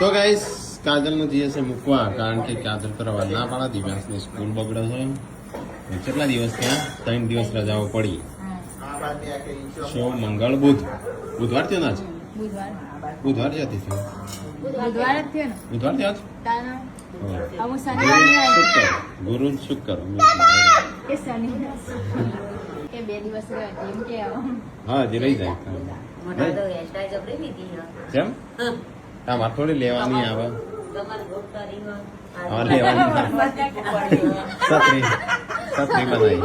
તો ગાઈસ કાજલ નું જીએસ મૂકવા કારણ કે કાજલ તો રવા ના પાડા દિવ્યાંશની સ્કૂલ બગડે છે કેટલા દિવસ ત્યાં 3 દિવસ રજાઓ પડી શો મંગળ બુધવાર થયો ના બુધવાર જતી થયો બુધવાર થયો ગુરુ શુક્ર હા જે રહી જાય કેમ તમારે થોડી લેવાની આવે છત્રી બનાવી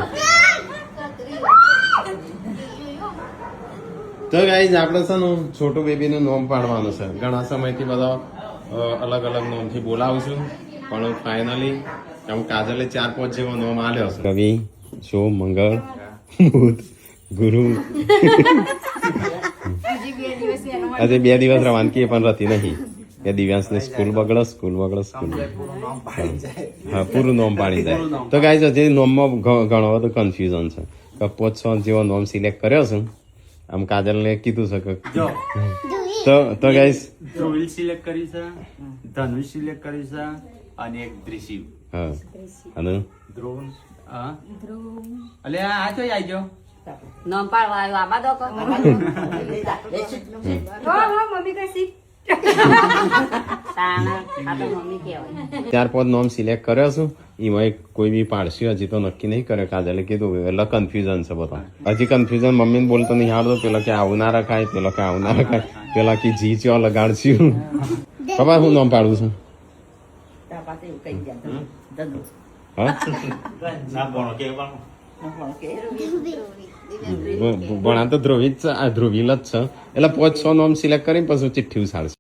તો ગાઈઝ આપણે છે ને છોટું બેબી નું નામ પાડવાનું છે ઘણા સમયથી બધા અલગ અલગ નામથી બોલાવું પણ ફાઇનલી આમ કાજલે 4-5 જેવો નામ આલ્યો છે કવિ સોમ મંગળ બુધ ગુરુ આજે 2 દિવસ રવાનગી પણ રહેતી નહીં કે દિવ્યાંશ ને સ્કૂલ બગડે હા પૂરું નામ પાડી જાય તો ગાઈઝ હજી નામમાં ઘણો બધો કન્ફ્યુઝન છે કે 5-6 જેવો નામ સિલેક્ટ કર્યો છે આમ કાજલ ને કીધું છે કે તો ગાઈઝ ધ્રુવિલ સિલેક્ટ કરી છે ધનુષ સિલેક્ટ કરી છે અને એક દ્રિશિવ હા અને ધ્રુવ હા અલે આ તો આવી ગયો નામ પાડવા આવ્યો આબા દો મમ્મી કસી તાના આ તો મમ્મી કહેવાય 4-5 નામ સિલેક્ટ કર્યો છું એમાં કોઈ બી પાડશે હજી તો નક્કી નહીં કરે કાજલે કીધું એટલે કન્ફ્યુઝન છે બધા હજી કન્ફ્યુઝન મમ્મીને બોલતો નહીં આવડતો પેલો કે આવું ના રખાય પેલો કે આવું ના રખાય પેલા કે જી ચો લગાડશું પપ્પા હું નામ પાડું છું ભણા તો ધ્રુવિલ જ છે એટલે 5-6 નામ સિલેક્ટ કરીને પછી ચિઠ્ઠી ઉછાળશે